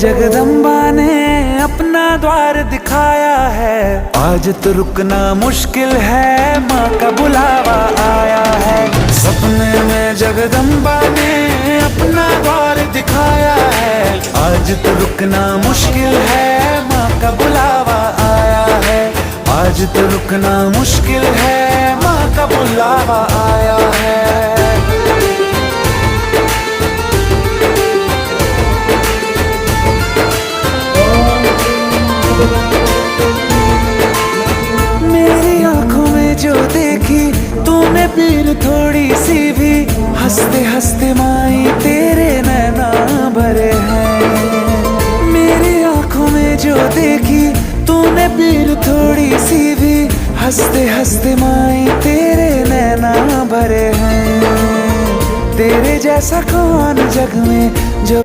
जगदम्बा ने अपना द्वार दिखाया है, आज तो रुकना मुश्किल है, माँ का बुलावा आया है। सपने में जगदम्बा ने अपना द्वार दिखाया है, आज तो रुकना मुश्किल है, माँ का बुलावा आया है। आज तो रुकना मुश्किल है, माँ का बुलावा आया है। मेरी आंखों में जो देखी तूने पीर थोड़ी सी भी, हंसते हंसते माई तेरे नैना भरे हैं। मेरी आंखों में जो देखी तूने पीर थोड़ी सी भी, हंसते हंसते माई तेरे नैना भरे हैं। तेरे जैसा कौन जग में जो